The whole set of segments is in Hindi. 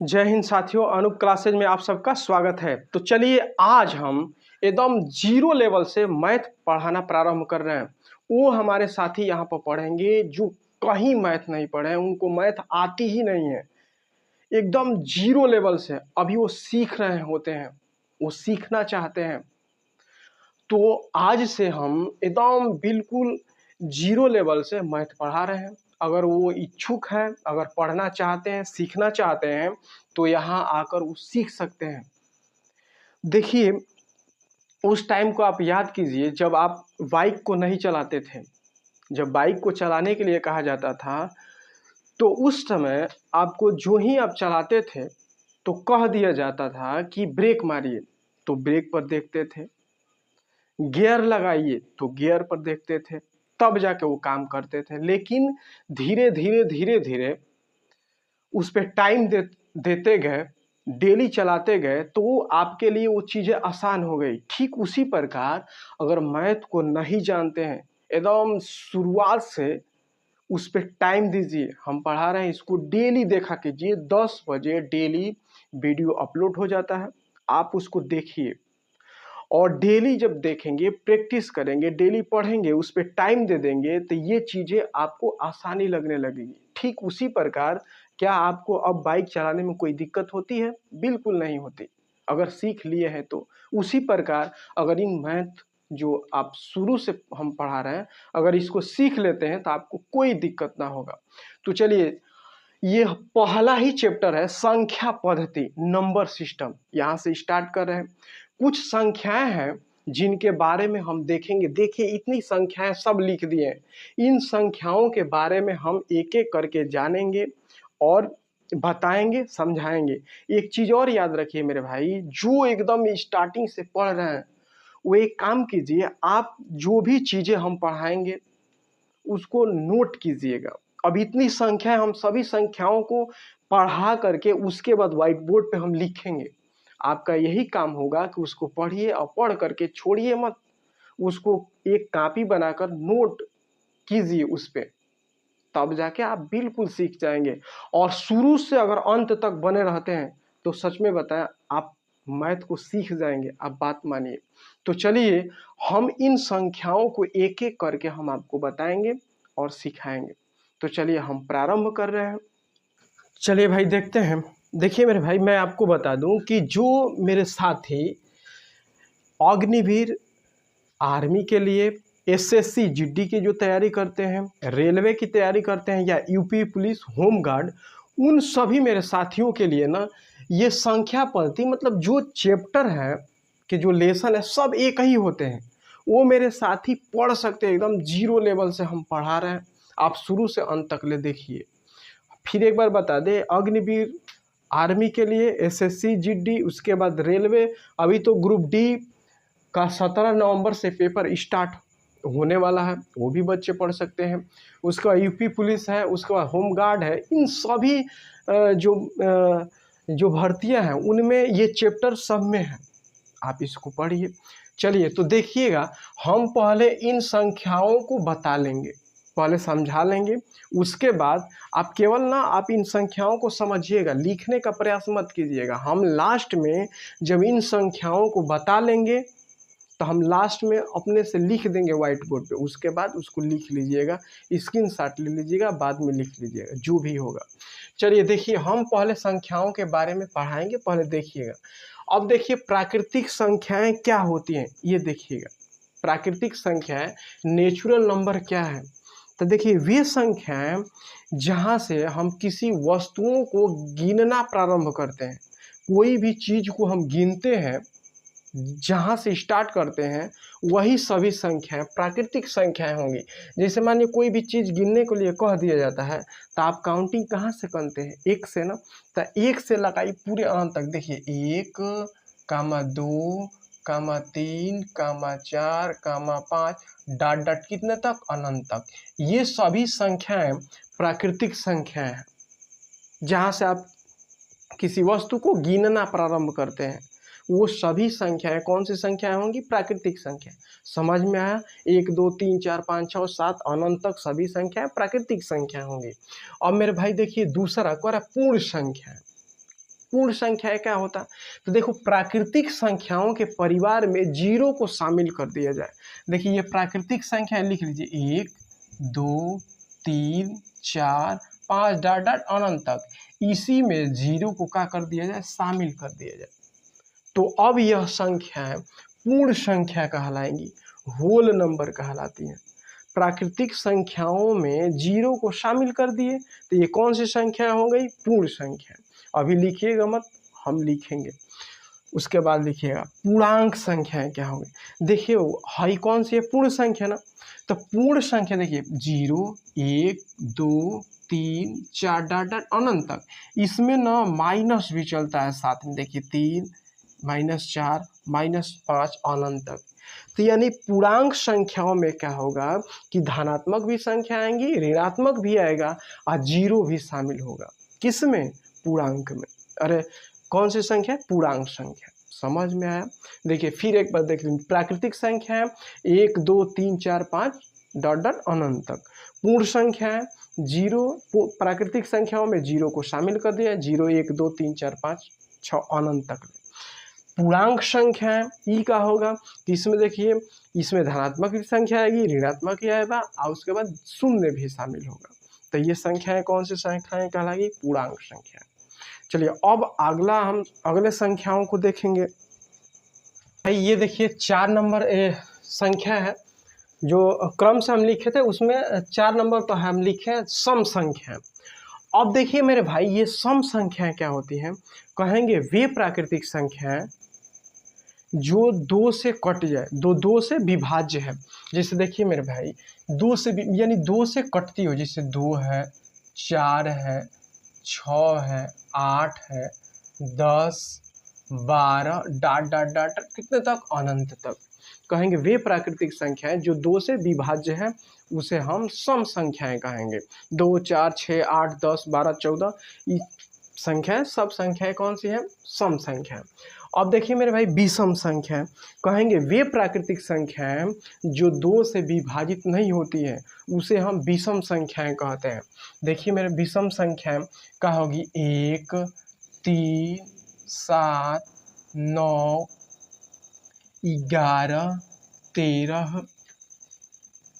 जय हिंद साथियों, अनूप क्लासेज में आप सबका स्वागत है। तो चलिए आज हम एकदम जीरो लेवल से मैथ पढ़ाना प्रारंभ कर रहे हैं। वो हमारे साथी यहाँ पर पढ़ेंगे जो कहीं मैथ नहीं पढ़े हैं, उनको मैथ आती ही नहीं है। एकदम जीरो लेवल से अभी वो सीख रहे होते हैं, वो सीखना चाहते हैं। तो आज से हम एकदम बिल्कुल जीरो लेवल से मैथ पढ़ा रहे हैं। अगर वो इच्छुक हैं, अगर पढ़ना चाहते हैं, सीखना चाहते हैं, तो यहाँ आकर वो सीख सकते हैं। देखिए, उस टाइम को आप याद कीजिए जब आप बाइक को नहीं चलाते थे। जब बाइक को चलाने के लिए कहा जाता था, तो उस समय आपको जो ही आप चलाते थे तो कह दिया जाता था कि ब्रेक मारिए, तो ब्रेक पर देखते थे। गियर लगाइए तो गियर पर देखते थे, तब जाके वो काम करते थे। लेकिन धीरे धीरे धीरे धीरे उस पे टाइम देते गए, डेली चलाते गए, तो वो आपके लिए वो चीज़ें आसान हो गई। ठीक उसी प्रकार अगर मैथ को नहीं जानते हैं, एकदम शुरुआत से उस पे टाइम दीजिए। हम पढ़ा रहे हैं, इसको डेली देखा कीजिए। 10 बजे डेली वीडियो अपलोड हो जाता है, आप उसको देखिए। और डेली जब देखेंगे, प्रैक्टिस करेंगे, डेली पढ़ेंगे, उस पे टाइम दे देंगे, तो ये चीज़ें आपको आसानी लगने लगेगी। ठीक उसी प्रकार क्या आपको अब बाइक चलाने में कोई दिक्कत होती है? बिल्कुल नहीं होती, अगर सीख लिए हैं तो। उसी प्रकार अगर इन मैथ जो आप शुरू से हम पढ़ा रहे हैं, अगर इसको सीख लेते हैं तो आपको कोई दिक्कत ना होगा। तो चलिए, ये पहला ही चैप्टर है, संख्या पद्धति, नंबर सिस्टम। यहाँ से स्टार्ट कर रहे हैं। कुछ संख्याएं हैं जिनके बारे में हम देखेंगे। देखिए, इतनी संख्याएं सब लिख दिए हैं। इन संख्याओं के बारे में हम एक एक करके जानेंगे और बताएंगे, समझाएंगे। एक चीज और याद रखिए मेरे भाई, जो एकदम स्टार्टिंग से पढ़ रहे हैं, वो एक काम कीजिए, आप जो भी चीजें हम पढ़ाएंगे उसको नोट कीजिएगा। अब इतनी संख्या है, हम सभी संख्याओं को पढ़ा करके उसके बाद व्हाइट बोर्ड पे हम लिखेंगे। आपका यही काम होगा कि उसको पढ़िए और पढ़ करके छोड़िए मत, उसको एक कॉपी बनाकर नोट कीजिए उस पे, तब जाके आप बिल्कुल सीख जाएंगे। और शुरू से अगर अंत तक बने रहते हैं तो सच में बताएं, आप मैथ को सीख जाएंगे, आप बात मानिए। तो चलिए, हम इन संख्याओं को एक एक करके हम आपको बताएंगे और सिखाएंगे। तो चलिए हम प्रारंभ कर रहे हैं। चलिए भाई, देखते हैं। देखिए मेरे भाई, मैं आपको बता दूं कि जो मेरे साथी अग्निवीर, आर्मी के लिए, एसएससी जीडी की जो तैयारी करते हैं, रेलवे की तैयारी करते हैं, या यूपी पुलिस, होम गार्ड, उन सभी मेरे साथियों के लिए ना ये संख्या पद्धति, मतलब जो चैप्टर है कि जो लेसन है, सब एक ही होते हैं। वो मेरे साथी पढ़ सकते हैं। एकदम जीरो लेवल से हम पढ़ा रहे हैं, आप शुरू से अंत तक ले देखिए। फिर एक बार बता दें, अग्निवीर आर्मी के लिए, एसएससी जीडी, उसके बाद रेलवे। अभी तो ग्रुप डी का 17 नवंबर से पेपर स्टार्ट होने वाला है, वो भी बच्चे पढ़ सकते हैं। उसके बाद यूपी पुलिस है, उसके बाद होम गार्ड है। इन सभी जो भर्तियां हैं उनमें ये चैप्टर सब में है, आप इसको पढ़िए। चलिए तो देखिएगा, हम पहले इन संख्याओं को बता लेंगे, पहले समझा लेंगे। उसके बाद आप केवल ना आप इन संख्याओं को समझिएगा, लिखने का प्रयास मत कीजिएगा। हम लास्ट में जब इन संख्याओं को बता लेंगे तो हम लास्ट में अपने से लिख देंगे व्हाइट बोर्ड पे, उसके बाद उसको लिख लीजिएगा, स्क्रीनशॉट ले लीजिएगा, बाद में लिख लीजिएगा, जो भी होगा। चलिए देखिए, हम पहले संख्याओं के बारे में पढ़ाएंगे, पहले देखिएगा। अब देखिए, प्राकृतिक संख्याएं क्या होती हैं, ये देखिएगा। प्राकृतिक संख्याएं, नेचुरल नंबर क्या है? तो देखिए, वे संख्याएं जहाँ से हम किसी वस्तुओं को गिनना प्रारंभ करते हैं, कोई भी चीज को हम गिनते हैं, जहाँ से स्टार्ट करते हैं, वही सभी संख्याएं प्राकृतिक संख्याएं होंगी। जैसे मानिए कोई भी चीज़ गिनने के लिए कह दिया जाता है, तो आप काउंटिंग कहाँ से करते हैं? एक से ना। तो एक से लगाई पूरे अंत तक। देखिए, 1, 2, 3, 4, 5, डॉट डॉट कितने तक? अनंत तक। ये सभी संख्याएं प्राकृतिक संख्याएं हैं, जहाँ से आप किसी वस्तु को गिनना प्रारंभ करते हैं। वो सभी संख्याएं कौन सी संख्याएं होंगी? प्राकृतिक संख्या। समझ में आया? 1, 2, 3, 4, 5, 6, 7 अनंत तक सभी संख्याएं प्राकृतिक संख्या होंगी। अब मेरे भाई देखिए, दूसरा कह रहा पूर्ण संख्या। पूर्ण संख्या क्या होता? तो देखो प्राकृतिक संख्याओं के परिवार में जीरो को शामिल कर दिया जाए। देखिए ये प्राकृतिक संख्या लिख लीजिए 1 2 3 4 5 डॉट डॉट अनंत तक, इसी में जीरो को क्या कर दिया जाए? शामिल कर दिया जाए। तो अब यह संख्याएं पूर्ण संख्या कहलाएंगी, होल नंबर कहलाती हैं। प्राकृतिक संख्याओं में जीरो को शामिल कर दिए तो ये कौन सी संख्या हो गई? पूर्ण संख्या। अभी लिखिएगा मत, हम लिखेंगे, उसके बाद लिखिएगा पूर्णांक संख्याएं क्या होंगी। देखिए हाई कौन सी है? पूर्ण संख्या ना। तो पूर्ण संख्या देखिए 0 1 2 3 4 डॉट डॉट अनंत तक, इसमें ना माइनस भी चलता है साथ में। देखिए 3 -4 -5 अनंत तक। तो यानी पूर्णांक संख्याओं में क्या होगा कि धनात्मक भी संख्या आएंगी, ऋणात्मक भी आएगा और जीरो भी शामिल होगा। किसमें? पूर्णांक में। अरे कौन सी संख्या? पूर्णांक संख्या। समझ में आया? देखिए फिर एक बार देख लीजिए, प्राकृतिक संख्या है 1 2 3 4 5 डॉट डॉट अनंत तक। पूर्ण संख्या है जीरो, प्राकृतिक संख्याओं में जीरो को शामिल कर दिया, 0 1 2 3 4 5 6 अनंत तक। पूर्णांक संख्या है ई का होगा कि इसमें देखिए इसमें धनात्मक भी संख्या आएगी, ऋणात्मक ही आएगा और उसके बाद शून्य भी शामिल होगा। तो ये संख्याएं कौन सी संख्याएं कहलाएगी? पूर्णांक संख्या। चलिए अब अगला हम अगले संख्याओं को देखेंगे। ये देखिए 4 नंबर संख्या है, जो क्रम से हम लिखे थे उसमें 4 नंबर तो हम लिखे सम संख्या। अब देखिए मेरे भाई ये सम संख्याएं क्या होती हैं? कहेंगे वे प्राकृतिक संख्याएं जो 2 से कट जाए, दो से विभाज्य है। जैसे देखिए मेरे भाई 2 से यानी 2 से कटती हो, जैसे 2 है 4 है 6 है 8 है 10 12 डॉट डॉट डॉट कितने तक? अनंत तक। कहेंगे वे प्राकृतिक संख्याएं जो 2 से विभाज्य है, उसे हम सम संख्याएं कहेंगे। 2 4 6 8 10 12 14 ये संख्याएं, सब संख्याएं कौन सी हैं? सम संख्या। अब देखिए मेरे भाई विषम संख्या, कहेंगे वे प्राकृतिक संख्याएं जो 2 से विभाजित नहीं होती हैं, उसे हम विषम संख्याएं कहते हैं। देखिए मेरे विषम संख्याएं क्या होगी? 1 3 7 9 11 13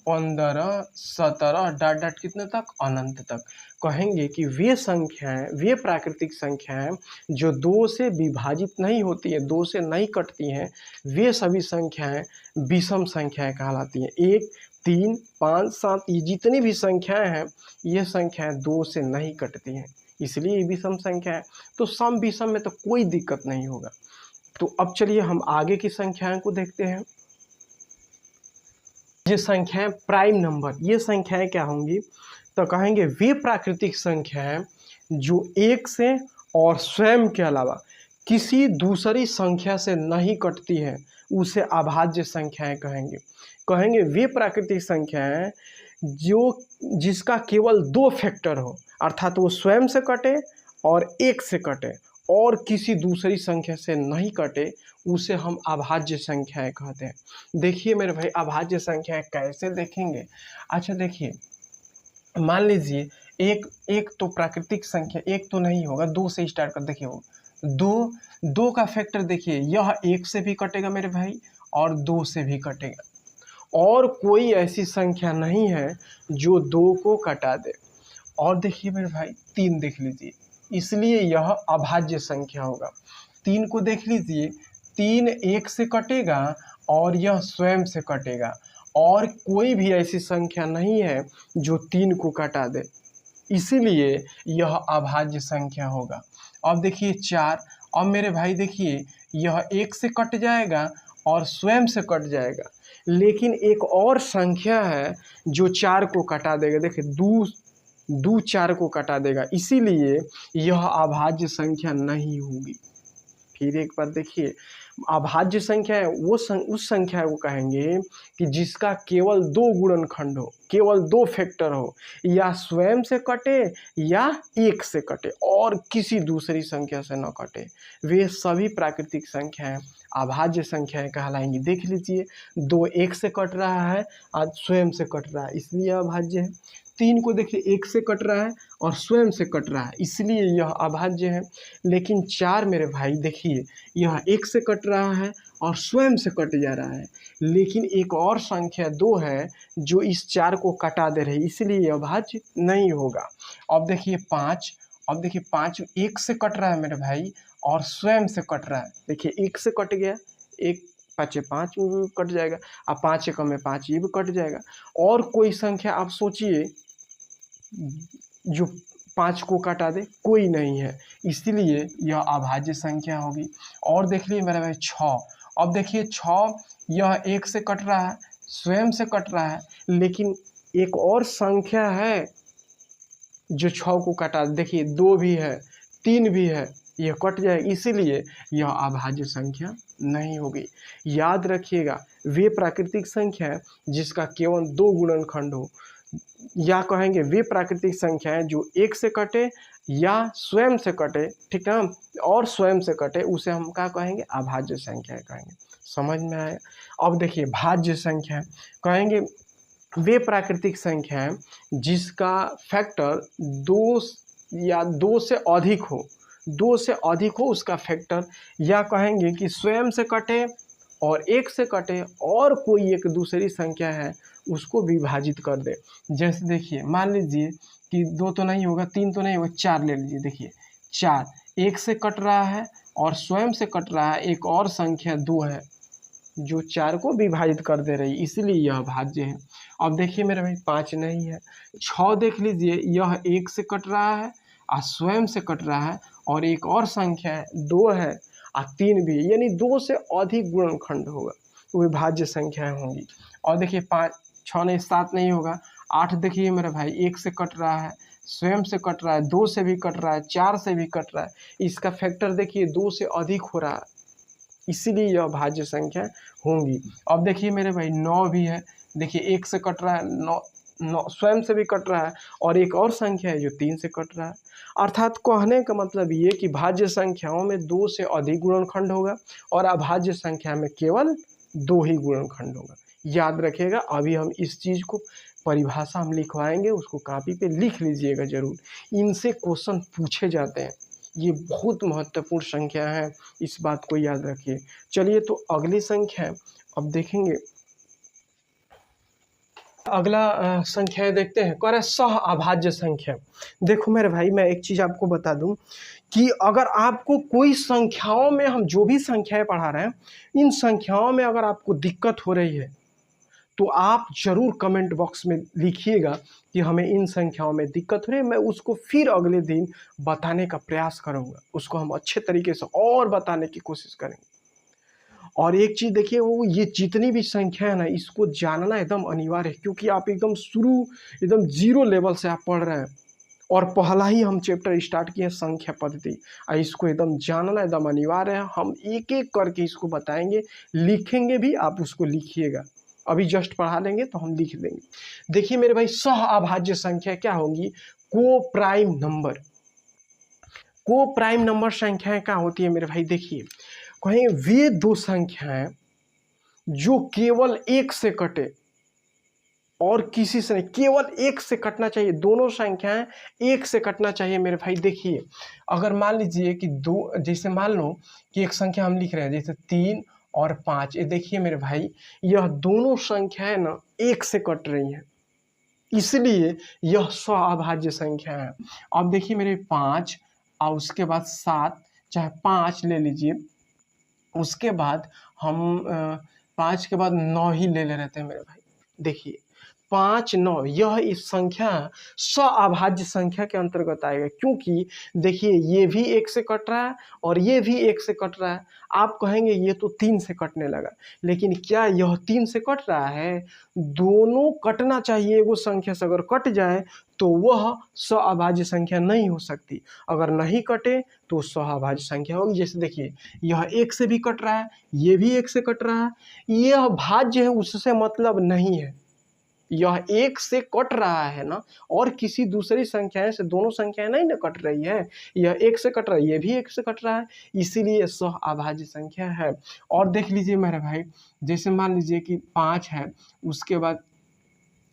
15 17 डॉट डॉट कितने तक? अनंत तक। कहेंगे कि वे संख्याएं, वे प्राकृतिक संख्याएं जो 2 से विभाजित नहीं होती है, 2 से नहीं कटती हैं, वे सभी संख्याएं विषम संख्याएं कहलाती हैं। 1 3 5 7 ये जितनी भी संख्याएं हैं, ये संख्याएं 2 से नहीं कटती हैं, इसलिए ये विषम संख्या है। तो सम विषम में तो कोई दिक्कत नहीं होगा। तो अब चलिए हम आगे की संख्याओं को देखते हैं। ये संख्याएं प्राइम नंबर, ये संख्याएं क्या होंगी? तो कहेंगे वे प्राकृतिक संख्याएं जो 1 से और स्वयं के अलावा किसी दूसरी संख्या से नहीं कटती हैं, उसे अभाज्य संख्याएं कहेंगे। कहेंगे वे प्राकृतिक संख्याएं जो जिसका केवल 2 फैक्टर हो, अर्थात वो स्वयं से कटे और 1 से कटे और किसी दूसरी संख्या से नहीं कटे, उसे हम अभाज्य संख्याएं कहते हैं। देखिए मेरे भाई अभाज्य संख्याएं कैसे देखेंगे? अच्छा देखिए, मान लीजिए एक तो प्राकृतिक संख्या, एक तो नहीं होगा, 2 से स्टार्ट कर। देखिए वो 2 का फैक्टर देखिए, यह 1 से भी कटेगा मेरे भाई और 2 से भी कटेगा, और कोई ऐसी संख्या नहीं है जो 2 को कटा दे। और देखिए मेरे भाई 3 देख लीजिए, इसलिए यह अभाज्य संख्या होगा। 3 को देख लीजिए, 3 1 से कटेगा और यह स्वयं से कटेगा, और कोई भी ऐसी संख्या नहीं है जो 3 को कटा दे, इसीलिए यह अभाज्य संख्या होगा। अब देखिए 4, अब मेरे भाई देखिए यह 1 से कट जाएगा और स्वयं से कट जाएगा, लेकिन एक और संख्या है जो 4 को कटा देगा। देखिए 2 4 को कटा देगा, इसीलिए यह अभाज्य संख्या नहीं होगी। फिर एक बार देखिए, अभाज्य संख्या है वो उस संख्या को कहेंगे कि जिसका केवल 2 गुणनखंड हो, केवल 2 फैक्टर हो, या स्वयं से कटे या 1 से कटे और किसी दूसरी संख्या से न कटे, वे सभी प्राकृतिक संख्याएं अभाज्य संख्याएं कहलाएंगी। देख लीजिए 2 1 से कट रहा है और स्वयं से कट रहा है, इसलिए अभाज्य है। 3 को देखिए 1 से कट रहा है और स्वयं से कट रहा है, इसलिए यह अभाज्य है। लेकिन 4 मेरे भाई देखिए यह 1 से कट रहा है और स्वयं से कट जा रहा है, लेकिन एक और संख्या 2 है जो इस 4 को कटा दे रही है, इसलिए यह अभाज्य नहीं होगा। अब देखिए 5, अब देखिए 5 1 से कट रहा है मेरे भाई और स्वयं से कट रहा है। देखिए 1 से कट गया, 1 5 5 में भी कट जाएगा, अब 5 एकम में 5 ये भी कट जाएगा। और कोई संख्या आप सोचिए जो 5 को काटा दे, कोई नहीं है, इसीलिए यह अभाज्य संख्या होगी। और देख लिए मेरे भाई 6, अब देखिए 6 यह 1 से कट रहा है, स्वयं से कट रहा है, लेकिन एक और संख्या है जो 6 को काटा, देखिए 2 भी है 3 भी है, यह कट जाए, इसीलिए यह अभाज्य संख्या नहीं होगी। याद रखिएगा वे प्राकृतिक संख्या है जिसका केवल 2 गुणनखंड हो, या कहेंगे वे प्राकृतिक संख्याएं जो 1 से कटे या स्वयं से कटे, ठीक है, और स्वयं से कटे, उसे हम क्या कहेंगे, अभाज्य संख्या कहेंगे। समझ में आया। अब देखिए भाज्य संख्या कहेंगे वे प्राकृतिक संख्याएं जिसका फैक्टर 2 या 2 से अधिक हो, 2 से अधिक हो उसका फैक्टर, या कहेंगे कि स्वयं से कटे और 1 से कटे और कोई एक दूसरी संख्या है उसको विभाजित कर दे। जैसे देखिए मान लीजिए कि 2 तो नहीं होगा, 3 तो नहीं होगा, 4 ले लीजिए। देखिए 4 1 से कट रहा है और स्वयं से कट रहा है, एक और संख्या 2 है जो 4 को विभाजित कर दे रही, इसलिए यह भाज्य है। अब देखिए मेरे भाई 5 नहीं है, 6 देख लीजिए यह 1 से कट रहा है और स्वयं से कट रहा है, और एक और संख्या है 2 है और 3 भी, यानी 2 से अधिक गुणनखंड होगा, वो भाज्य संख्याएं होंगी। और देखिए 5 6 नहीं 7 नहीं होगा, 8 देखिए मेरे भाई 1 से कट रहा है, स्वयं से कट रहा है, 2 से भी कट रहा है, 4 से भी कट रहा है, इसका फैक्टर देखिए 2 से अधिक हो रहा है, इसीलिए यह भाज्य संख्या होंगी। अब देखिए मेरे भाई 9 भी है, देखिए 1 से कट रहा है, 9 स्वयं से भी कट रहा है, और एक और संख्या है जो 3 से कट रहा है। अर्थात कहने का मतलब ये कि भाज्य संख्याओं में 2 से अधिक गुणनखंड होगा और अभाज्य संख्या में केवल 2 ही गुणनखंड होगा। याद रखिएगा, अभी हम इस चीज़ को परिभाषा हम लिखवाएंगे, उसको कॉपी पे लिख लीजिएगा जरूर, इनसे क्वेश्चन पूछे जाते हैं, ये बहुत महत्वपूर्ण संख्या है, इस बात को याद रखिए। चलिए तो अगली संख्या अब देखेंगे, अगला संख्या देखते हैं, कह रहा है सह अभाज्य संख्या। देखो मेरे भाई मैं एक चीज़ आपको बता दूं कि अगर आपको कोई संख्याओं में, हम जो भी संख्याएं पढ़ा रहे हैं, इन संख्याओं में अगर आपको दिक्कत हो रही है तो आप जरूर कमेंट बॉक्स में लिखिएगा कि हमें इन संख्याओं में दिक्कत हो रही है, मैं उसको फिर अगले दिन बताने का प्रयास करूंगा, उसको हम अच्छे तरीके से और बताने की कोशिश करेंगे। और एक चीज़ देखिए, वो ये जितनी भी संख्या है ना, इसको जानना एकदम अनिवार्य है, क्योंकि आप एकदम शुरू एकदम जीरो लेवल से आप पढ़ रहे हैं और पहला ही हम चैप्टर स्टार्ट किए संख्या पद्धति, और इसको एकदम जानना एकदम अनिवार्य है। हम एक एक करके इसको बताएंगे, लिखेंगे भी, आप उसको लिखिएगा, अभी जस्ट पढ़ा लेंगे तो हम लिख देंगे। देखिए मेरे भाई सह अभाज्य संख्या क्या होंगी, को प्राइम नंबर। को प्राइम नंबर संख्याएं क्या होती है मेरे भाई, देखिए कहें वे दो संख्याएं जो केवल 1 से कटे और किसी से नहीं, केवल 1 से कटना चाहिए, दोनों संख्याएं 1 से कटना चाहिए मेरे भाई। देखिए अगर मान लीजिए कि दो, जैसे मान लो कि एक संख्या हम लिख रहे हैं जैसे 3 और 5, ये देखिए मेरे भाई यह दोनों संख्याएं ना 1 से कट रही हैं, इसलिए यह स्वाभाज्य संख्या है। अब देखिए मेरे 5 और उसके बाद 7, चाहे 5 ले लीजिए, उसके बाद हम 5 के बाद 9 ही ले रहते हैं मेरे भाई। देखिए 5 9 यह इस संख्या स्वाभाज्य संख्या के अंतर्गत आएगा, क्योंकि देखिए ये भी 1 से कट रहा है और ये भी 1 से कट रहा है। आप कहेंगे ये तो 3 से कटने लगा, लेकिन क्या यह 3 से कट रहा है? दोनों कटना चाहिए, एगो संख्या से अगर कट जाए तो वह स्वाभाज्य संख्या नहीं हो सकती, अगर नहीं कटे तो स्वाभाज्य संख्या होगी। जैसे देखिए यह 1 से भी कट रहा है, ये भी 1 से कट रहा है, यह भाज्य है उससे मतलब नहीं है, यह 1 से कट रहा है ना, और किसी दूसरी संख्याएं से दोनों संख्याएं नहीं ना कट रही है, यह 1 से कट रहा है, ये भी 1 से कट रहा है, इसीलिए सह अभाज्य संख्या है। और देख लीजिए मेरे भाई, जैसे मान लीजिए कि 5 है, उसके बाद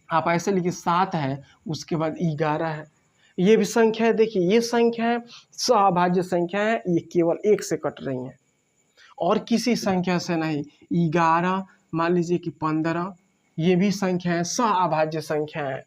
आप ऐसे लिखिए 7 है, उसके बाद 11 है, ये भी संख्या है। देखिए ये संख्या है, सहअभाज्य संख्या है, ये केवल 1 से कट रही हैं और किसी संख्या से नहीं। 11 मान लीजिए कि 15, ये भी संख्या है, सहअभाज्य संख्या है।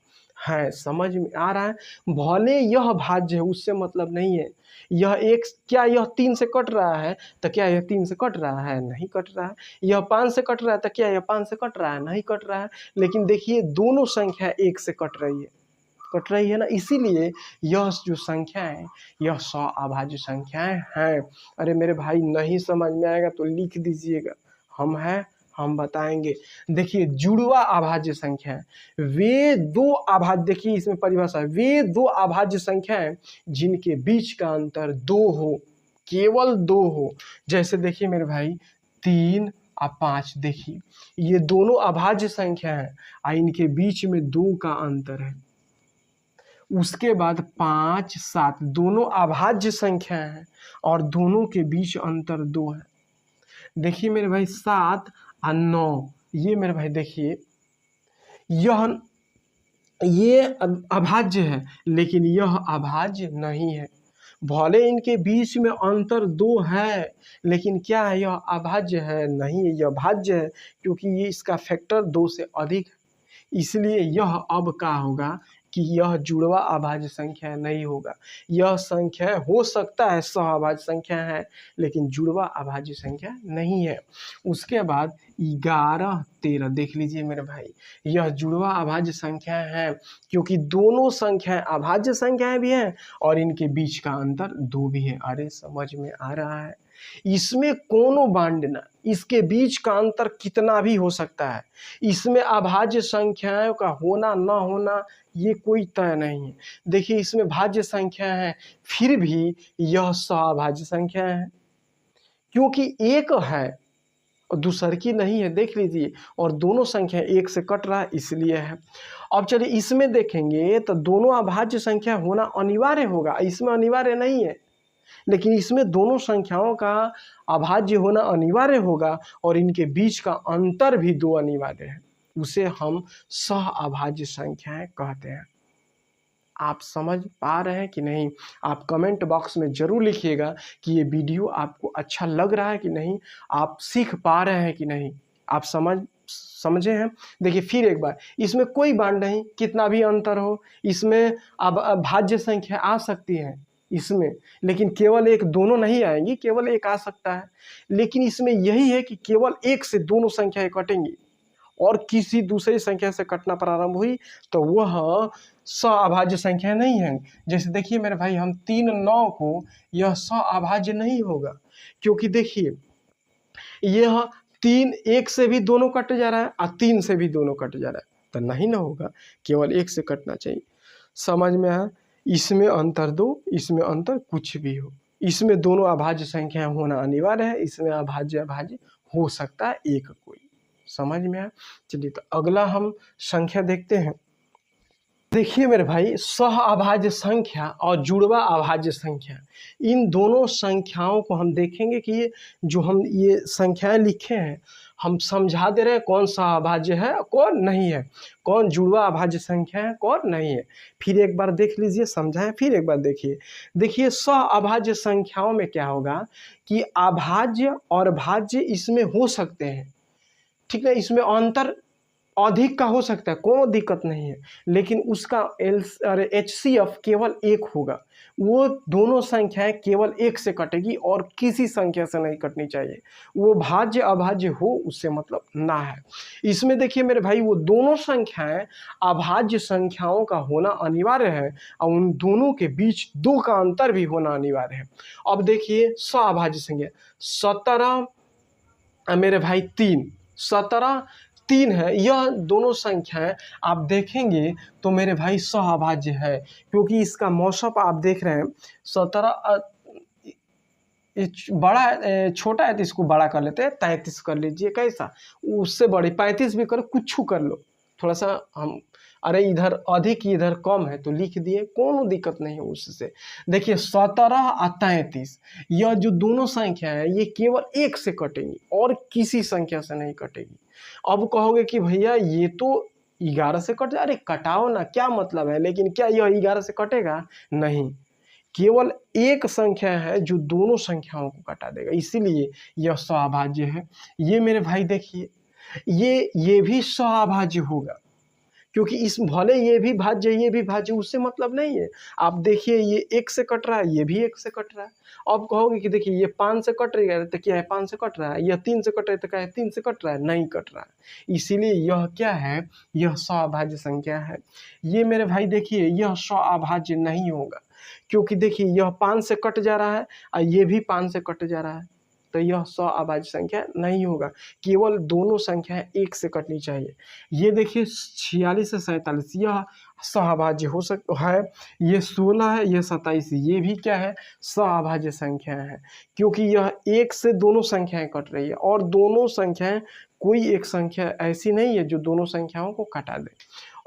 समझ में आ रहा है? भले यह भाज्य है उससे मतलब नहीं है। यह एक, क्या यह 3 से कट रहा है तो क्या यह 3 से कट रहा है? नहीं कट रहा है। यह 5 से कट रहा है तो क्या यह 5 से कट रहा है? नहीं कट रहा है। लेकिन देखिए दोनों संख्या 1 से कट रही है ना, इसीलिए यह जो संख्या है यह सहअभाज्य संख्याएं हैं। अरे मेरे भाई नहीं समझ में आएगा तो लिख दीजिएगा, हम बताएंगे। देखिए जुड़वा अभाज्य संख्या है, वे दो अभाज्य, देखिए इसमें परिभाषा है, वे दो अभाज्य संख्याएं जिनके बीच का अंतर 2 हो, केवल 2 हो। जैसे देखिए मेरे भाई 3 और 5, देखिए ये दोनों अभाज्य संख्या है और इनके बीच में 2 का अंतर है। उसके बाद 5, 7 दोनों अभाज्य संख्या है और दोनों के बीच अंतर 2 है। देखिए मेरे भाई 7 और 9, ये मेरे भाई देखिए ये अभाज्य है लेकिन यह अभाज्य नहीं है। भले इनके बीच में अंतर 2 है लेकिन क्या है, यह अभाज्य है? नहीं है, यह भाज्य है, क्योंकि ये इसका फैक्टर 2 से अधिक है। इसलिए यह अब क्या होगा कि यह जुड़वा अभाज्य संख्या नहीं होगा। यह संख्या हो सकता है सहअभाज्य संख्या है लेकिन जुड़वा अभाज्य संख्या नहीं है। उसके बाद 11, 13 देख लीजिए मेरे भाई, यह जुड़वा अभाज्य संख्या है क्योंकि दोनों संख्याएं अभाज्य संख्याएं भी हैं और इनके बीच का अंतर 2 भी है। अरे समझ में आ रहा है? इसमें कोनो बांड ना, इसके बीच का अंतर कितना भी हो सकता है। इसमें अभाज्य संख्याओं का होना ना होना ये कोई तय नहीं है। देखिए इसमें भाज्य संख्या है फिर भी यह सहअभाज्य संख्या है क्योंकि एक है और दूसर की नहीं है। देख लीजिए, और दोनों संख्या 1 से कट रहा है इसलिए है। अब चलिए इसमें देखेंगे तो दोनों अभाज्य संख्या होना अनिवार्य होगा, इसमें अनिवार्य नहीं है लेकिन इसमें दोनों संख्याओं का अभाज्य होना अनिवार्य होगा और इनके बीच का अंतर भी 2 अनिवार्य है। उसे हम सहअभाज्य संख्याएं कहते हैं। आप समझ पा रहे हैं कि नहीं? आप कमेंट बॉक्स में ज़रूर लिखिएगा कि ये वीडियो आपको अच्छा लग रहा है कि नहीं, आप सीख पा रहे हैं कि नहीं, आप समझे हैं। देखिए फिर एक बार, इसमें कोई बांड नहीं, कितना भी अंतर हो इसमें अब भाज्य संख्या आ सकती है इसमें, लेकिन केवल एक, दोनों नहीं आएंगी, केवल एक आ सकता है। लेकिन इसमें यही है कि केवल 1 से दोनों संख्याएं कटेंगी और किसी दूसरी संख्या से कटना प्रारंभ हुई तो वह सहअभाज्य संख्या नहीं है। जैसे देखिए मेरे भाई हम 3, 9 को, यह सहअभाज्य नहीं होगा क्योंकि देखिए यह 3, 1 से भी दोनों कट जा रहा है और 3 से भी दोनों कट जा रहा है तो नहीं ना होगा, केवल 1 से कटना चाहिए। समझ में आया? इसमें अंतर 2, इसमें अंतर कुछ भी हो, इसमें दोनों अभाज्य संख्या होना अनिवार्य है, इसमें अभाज्य हो सकता है एक कोई। समझ में आया? चलिए तो अगला हम संख्या देखते हैं। देखिए मेरे भाई सहअभाज्य संख्या और जुड़वा अभाज्य संख्या, इन दोनों संख्याओं को हम देखेंगे कि ये जो हम ये संख्याएं लिखे हैं हम समझा दे रहे हैं कौन सहअभाज्य है कौन नहीं है, कौन जुड़वा अभाज्य संख्या है कौन नहीं है। फिर एक बार देख लीजिए, समझाएं, फिर एक बार देखिए सहअभाज्य संख्याओं में क्या होगा कि अभाज्य और भाज्य इसमें हो सकते हैं, ठीक है, इसमें अंतर अधिक का हो सकता है, कोई दिक्कत नहीं है, लेकिन उसका HCF केवल 1 होगा। वो दोनों संख्याएं केवल 1 से कटेगी और किसी संख्या से नहीं कटनी चाहिए। वो भाज्य अभाज्य हो उससे मतलब ना है। इसमें देखिए मेरे भाई वो दोनों संख्याएं अभाज्य संख्याओं का होना अनिवार्य है और उन दोनों के बीच 2 का अंतर भी होना अनिवार्य है। अब देखिए सहअभाज्य संख्या 17 मेरे भाई 3, 17, 3 है, यह दोनों संख्याएं आप देखेंगे तो मेरे भाई सहअभाज्य है क्योंकि इसका मौसम आप देख रहे हैं 17 बड़ा छोटा है तो इसको बड़ा कर लेते हैं, 33 कर लीजिए, कैसा उससे बड़ी 35 भी करो, कुछ कर लो थोड़ा सा हम, अरे इधर अधिक इधर कम है तो लिख दिए, कोनो दिक्कत नहीं है उससे। देखिए 17 और 33 यह जो दोनों संख्या है ये केवल 1 से कटेंगी और किसी संख्या से नहीं कटेगी। अब कहोगे कि भैया ये तो 11 से कट जाए, अरे कटाओ ना, क्या मतलब है, लेकिन क्या यह 11 से कटेगा? नहीं, केवल एक संख्या है जो दोनों संख्याओं को काटा देगा, इसीलिए यह सौभाज्य है। ये मेरे भाई देखिए, ये भी सौभाज्य होगा, क्योंकि इस भले ये भी भाज्य, उससे मतलब नहीं है। आप देखिए ये 1 से कट रहा है, ये भी 1 से कट रहा है। अब कहोगे कि देखिए ये 5 से कट रही है, तो क्या है 5 से कट रहा है, यह 3 से कट रहा है, तो क्या है 3 से कट रहा है, नहीं कट रहा है। इसीलिए यह क्या है, यह सौभाज्य संख्या है। ये मेरे भाई देखिए, यह सौभाज्य नहीं होगा, क्योंकि देखिए यह 5 से कट जा रहा है और ये भी 5 से कट जा रहा है, तो यह सौभाज्य संख्या नहीं होगा। केवल दोनों संख्याएं 1 से कटनी चाहिए। ये देखिए 46 से 47, यह सौभाज्य हो सकता है। ये 16 है, ये 27, ये भी क्या है, सौभाज्य संख्या है, क्योंकि यह 1 से दोनों संख्याएं कट रही है, और दोनों संख्याएं, कोई एक संख्या ऐसी नहीं है जो दोनों संख्याओं को काटा दे।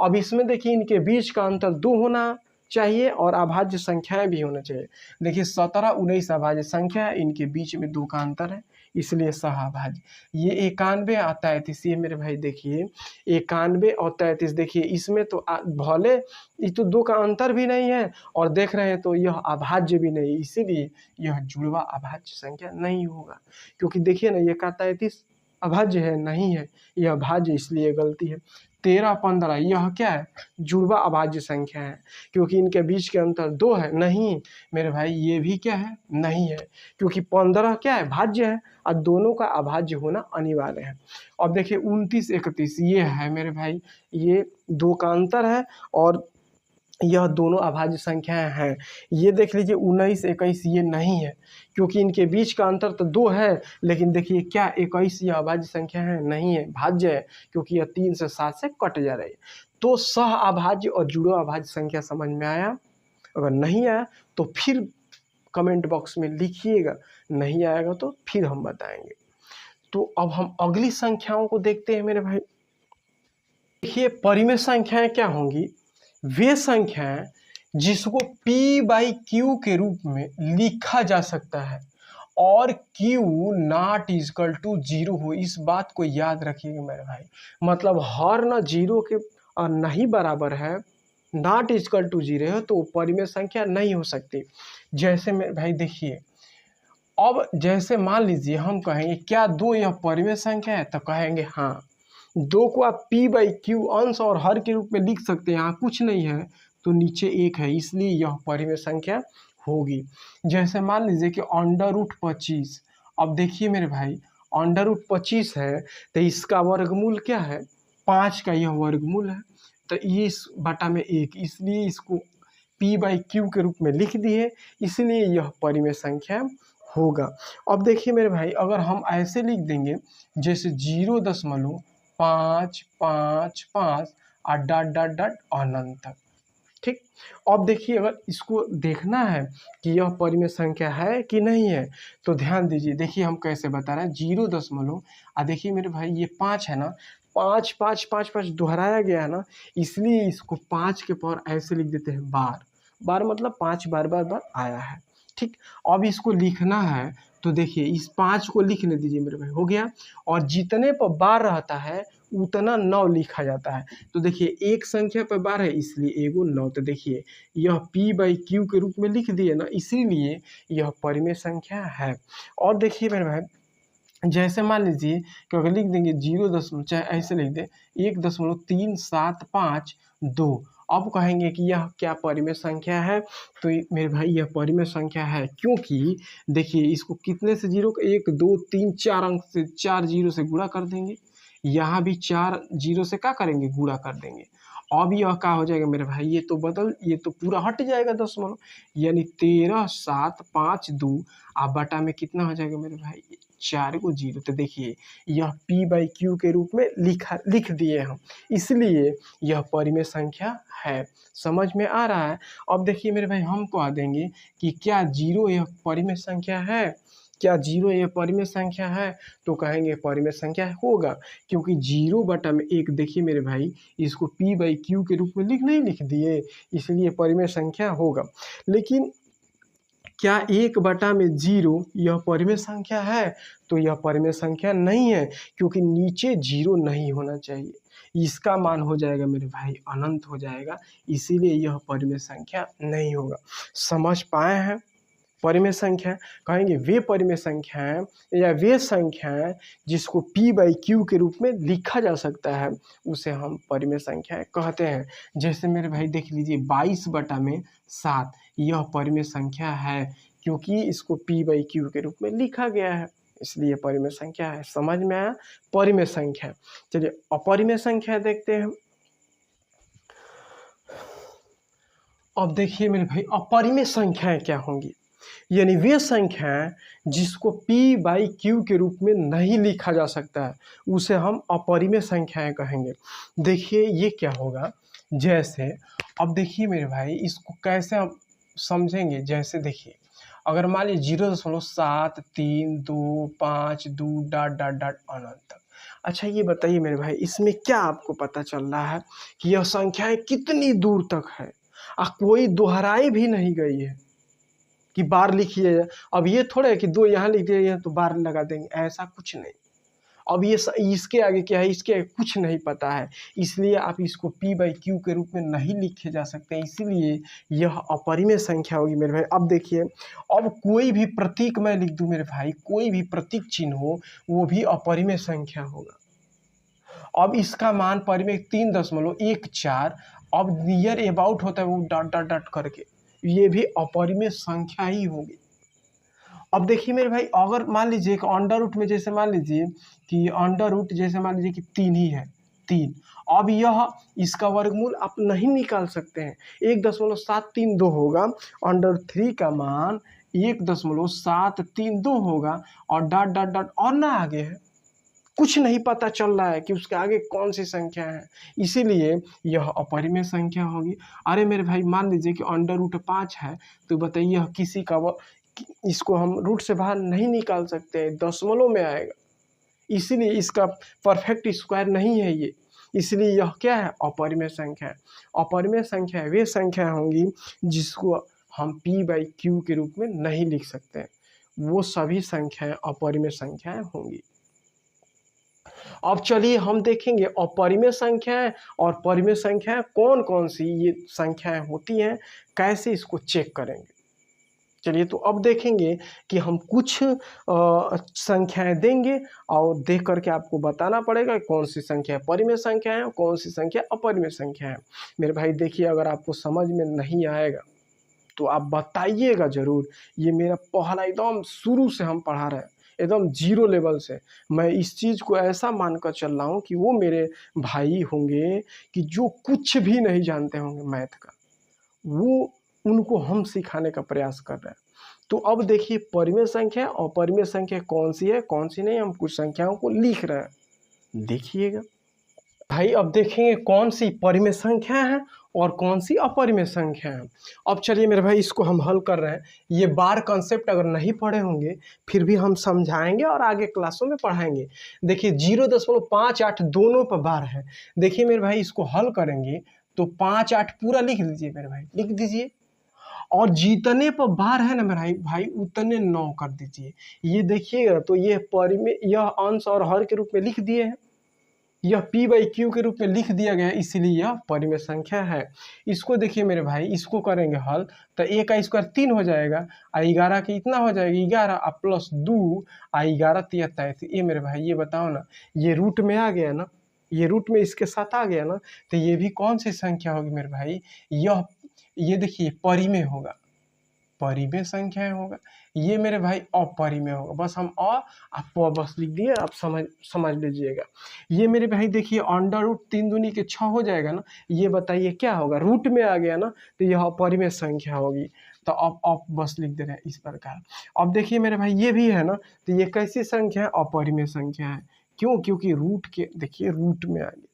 अब इसमें देखिए इनके बीच का अंतर 2 होना चाहिए और अभाज्य संख्याएं भी होना चाहिए। देखिए 17, 19 अभाज्य संख्या है, इनके बीच में 2 का अंतर है, इसलिए सहअभाज्य। ये 91 और 33, ये मेरे भाई देखिए 91 और 33, देखिए इसमें तो भले ये तो 2 का अंतर भी नहीं है, और देख रहे हैं तो यह अभाज्य भी नहीं, इसीलिए यह जुड़वा अभाज्य संख्या नहीं होगा। क्योंकि देखिए ना, ये 33 अभाज्य है, नहीं है, यह भाज्य, इसलिए गलती है। 13, 15, यह क्या है, जुड़वा अभाज्य संख्या है, क्योंकि इनके बीच के अंतर 2 है, नहीं मेरे भाई ये भी क्या है, नहीं है, क्योंकि 15 क्या है, भाज्य है, और दोनों का अभाज्य होना अनिवार्य है। अब देखिए 29, 31, ये है मेरे भाई, ये 2 का अंतर है, और यह दोनों अभाज्य संख्याएं हैं। ये देख लीजिए 19, 21, ये नहीं है, क्योंकि इनके बीच का अंतर तो 2 है, लेकिन देखिए क्या 21 यह अभाज्य संख्या है, नहीं है, भाज्य है, क्योंकि यह 3 से 7 से कट जा रही है। तो सह अभाज्य और जुड़वा अभाज्य संख्या समझ में आया? अगर नहीं आया तो फिर कमेंट बॉक्स में लिखिएगा, नहीं आएगा तो फिर हम बताएंगे। तो अब हम अगली संख्याओं को देखते हैं मेरे भाई। देखिए परिमेय संख्याएं क्या होंगी, वे संख्याएं जिसको p/q के रूप में लिखा जा सकता है और q नॉट इक्वल टू 0 हो। इस बात को याद रखिएगा मेरे भाई, मतलब हर ना 0 के नहीं बराबर है, नॉट इक्वल टू 0 है, तो परिमेय संख्या नहीं हो सकती। जैसे मेरे भाई देखिए, अब जैसे मान लीजिए हम कहेंगे क्या 2 यह परिमेय संख्या है, तो कहेंगे हाँ। 2 को आप p/q अंश और हर के रूप में लिख सकते हैं, यहाँ कुछ नहीं है तो नीचे 1 है, इसलिए यह परिमेय संख्या होगी। जैसे मान लीजिए कि √25, अब देखिए मेरे भाई √25 है, तो इसका वर्गमूल क्या है, 5 का यह वर्गमूल है, तो ये इस बटा में 1, इसलिए इसको p/q के रूप में लिख दिए, इसलिए यह परिमेय संख्या होगा। अब देखिए मेरे भाई, अगर हम ऐसे लिख देंगे जैसे 0.555 और डॉट डॉट डॉट अनंत तक, ठीक। अब देखिए अगर इसको देखना है कि यह परिमेय संख्या है कि नहीं है, तो ध्यान दीजिए, देखिए हम कैसे बता रहे हैं, 0 देखिए मेरे भाई ये 5 है ना, 5 5 5 5 दोहराया गया है ना, इसलिए इसको 5 के पावर ऐसे लिख देते हैं बार, बार मतलब 5 बार बार बार आया है, ठीक। अब इसको लिखना है तो देखिए इस 5 को लिखने दीजिए मेरे भाई, हो गया, और जितने पर बार रहता है उतना 9 लिखा जाता है। तो देखिए एक संख्या पर बार है, इसलिए एगो 9, तो देखिए यह p/q के रूप में लिख दिए ना, इसीलिए यह परिमेय संख्या है। और देखिए मेरे भाई, जैसे मान लीजिए कि अगर लिख देंगे 0 चाहे ऐसे लिख दें 1.3752, अब कहेंगे कि यह क्या परिमेय संख्या है, तो मेरे भाई यह परिमेय संख्या है, क्योंकि देखिए इसको कितने से 0, 1 2 3 4 अंक से 4 0 से गुणा कर देंगे, यहाँ भी 4 0 से क्या करेंगे, गुणा कर देंगे। अब यह क्या हो जाएगा मेरे भाई, ये तो पूरा हट जाएगा दशमलव, यानी 13,752 आप बटा में कितना हो जाएगा मेरे भाई, 4 को 0। तो देखिए यह p/q के रूप में लिख दिए हम, इसलिए यह परिमेय संख्या है। समझ में आ रहा है? अब देखिए मेरे भाई, हम कह देंगे कि क्या 0 यह परिमेय संख्या है, क्या 0 यह परिमेय संख्या है, तो कहेंगे परिमेय संख्या होगा, क्योंकि 0/1, देखिए मेरे भाई इसको p/q के रूप में लिख दिए, इसलिए परिमेय संख्या होगा। लेकिन क्या 1/0 यह परिमेय संख्या है, तो यह परिमेय संख्या नहीं है, क्योंकि नीचे 0 नहीं होना चाहिए, इसका मान हो जाएगा मेरे भाई अनंत हो जाएगा, इसीलिए यह परिमेय संख्या नहीं होगा। समझ पाए हैं? परिमेय संख्या कहेंगे वे परिमेय संख्याएं या वे संख्याएं जिसको p/q के रूप में लिखा जा सकता है, उसे हम परिमेय संख्याएं कहते हैं। जैसे मेरे भाई देख लीजिए 22/7 यह परिमेय संख्या है, क्योंकि इसको p/q के रूप में लिखा गया है, इसलिए परिमेय संख्या है। समझ में आया? परिमेय संख्या। चलिए अपरिमेय संख्या देखते हैं। अब देखिए मेरे भाई अपरिमेय संख्याएं क्या होंगी, यानी वे संख्याएं जिसको p/q के रूप में नहीं लिखा जा सकता है, उसे हम अपरिमेय संख्याएं कहेंगे। देखिए ये क्या होगा, जैसे अब देखिए मेरे भाई इसको कैसे हम समझेंगे। जैसे देखिए अगर मान लीजिए 0.7325 डॉट डॉट डॉट अनंत तक। अच्छा ये बताइए मेरे भाई, इसमें क्या आपको पता चल रहा है कि यह संख्याएं कितनी दूर तक है, कोई दोहराई भी नहीं गई है कि बार लिखिए। अब ये थोड़ा है कि दो यहाँ लिख दिए तो बार लगा देंगे, ऐसा कुछ नहीं। अब ये इसके आगे क्या है, इसके आगे कुछ नहीं पता है, इसलिए आप इसको p/q के रूप में नहीं लिखे जा सकते, इसीलिए यह अपरिमेय संख्या होगी मेरे भाई। अब देखिए अब कोई भी प्रतीक मैं लिख दूं मेरे भाई, कोई भी प्रतीक चिन्ह हो वो भी अपरिमेय संख्या होगा। अब इसका मान परिमेय 3.14, अब नियर अबाउट होता है वो डॉट डॉट डॉट करके, ये भी अपरिमेय संख्या ही होगी। अब देखिए मेरे भाई अगर मान लीजिए कि अंडर रूट में जैसे मान लीजिए कि अंडर रूट जैसे मान लीजिए कि 3 ही है, 3, अब यह इसका वर्गमूल आप नहीं निकाल सकते हैं, 1.732 होगा, अंडर 3 का मान 1.732 होगा और डॉट डॉट डॉट और ना आगे है, कुछ नहीं पता चल रहा है कि उसके आगे कौन सी संख्या है, इसीलिए यह अपरिमेय संख्या होगी। अरे मेरे भाई मान लीजिए कि अंडर रूट 5 है, तो बताइए किसी का इसको हम रूट से बाहर नहीं निकाल सकते, दशमलव में आएगा, इसीलिए इसका परफेक्ट स्क्वायर नहीं है ये, इसलिए यह क्या है, अपरिमेय संख्या है। अपरिमेय संख्या वे संख्या होंगी जिसको हम p/q के रूप में नहीं लिख सकते, वो सभी संख्याएं अपरिमेय संख्याएं होंगी। अब चलिए हम देखेंगे अपरिमेय संख्याएं और परिमेय संख्याएं कौन कौन सी ये संख्याएं होती हैं, कैसे इसको चेक करेंगे। चलिए तो अब देखेंगे कि हम कुछ संख्याएं देंगे और देख करके आपको बताना पड़ेगा कौन सी संख्या परिमेय संख्या है, कौन सी संख्या अपरिमेय संख्या है। मेरे भाई देखिए अगर आपको समझ में नहीं आएगा तो आप बताइएगा ज़रूर। ये मेरा पहला एकदम शुरू से हम पढ़ा रहे हैं, एकदम 0 लेवल से। मैं इस चीज़ को ऐसा मानकर चल रहा हूँ कि वो मेरे भाई होंगे कि जो कुछ भी नहीं जानते होंगे मैथ का, वो उनको हम सिखाने का प्रयास कर रहे हैं। तो अब देखिए परिमेय संख्या और अपरिमेय संख्या कौन सी है कौन सी नहीं, हम कुछ संख्याओं को लिख रहे हैं, देखिएगा भाई। अब देखेंगे कौन सी परिमेय संख्या है और कौन सी अपरिमेय संख्या है। अब चलिए मेरे भाई इसको हम हल कर रहे हैं। ये बार कंसेप्ट अगर नहीं पढ़े होंगे फिर भी हम समझाएंगे और आगे क्लासों में पढ़ाएंगे। देखिए 0.58 दोनों पर बार है। देखिए मेरे भाई इसको हल करेंगे तो 5-8 पूरा लिख दीजिए मेरे भाई, लिख दीजिए, और जितने पर बार है ना मेरे भाई उतने 9 कर दीजिए। ये देखिएगा तो ये परिमेय, यह अंश और हर के रूप में लिख दिए हैं, यह p/q के रूप में लिख दिया गया है, इसीलिए यह परिमेय संख्या है। इसको देखिए मेरे भाई, इसको करेंगे हल तो a का स्क्वायर 3 हो जाएगा, 11 की इतना हो जाएगा 11 और प्लस 2 11 तिया 33। ये मेरे भाई ये बताओ ना, ये रूट में आ गया ना, ये रूट में इसके साथ आ गया ना, तो ये भी कौन सी संख्या होगी मेरे भाई, ये देखिए परिमेय होगा, परिमेय संख्या होगा। ये मेरे भाई अपरिमेय होगा। बस हम आपको बस लिख दिए, आप समझ लीजिएगा। ये मेरे भाई देखिए अंडर रूट 3 दूनी के 6 हो जाएगा ना, ये बताइए क्या होगा, रूट में आ गया ना, तो यह अपरिमेय संख्या होगी। तो अब बस लिख दे रहे हैं इस प्रकार। अब देखिए मेरे भाई ये भी है ना, तो ये कैसी संख्या है, अपरिमेय संख्या है। क्यों? क्योंकि रूट के देखिए रूट में आ गया,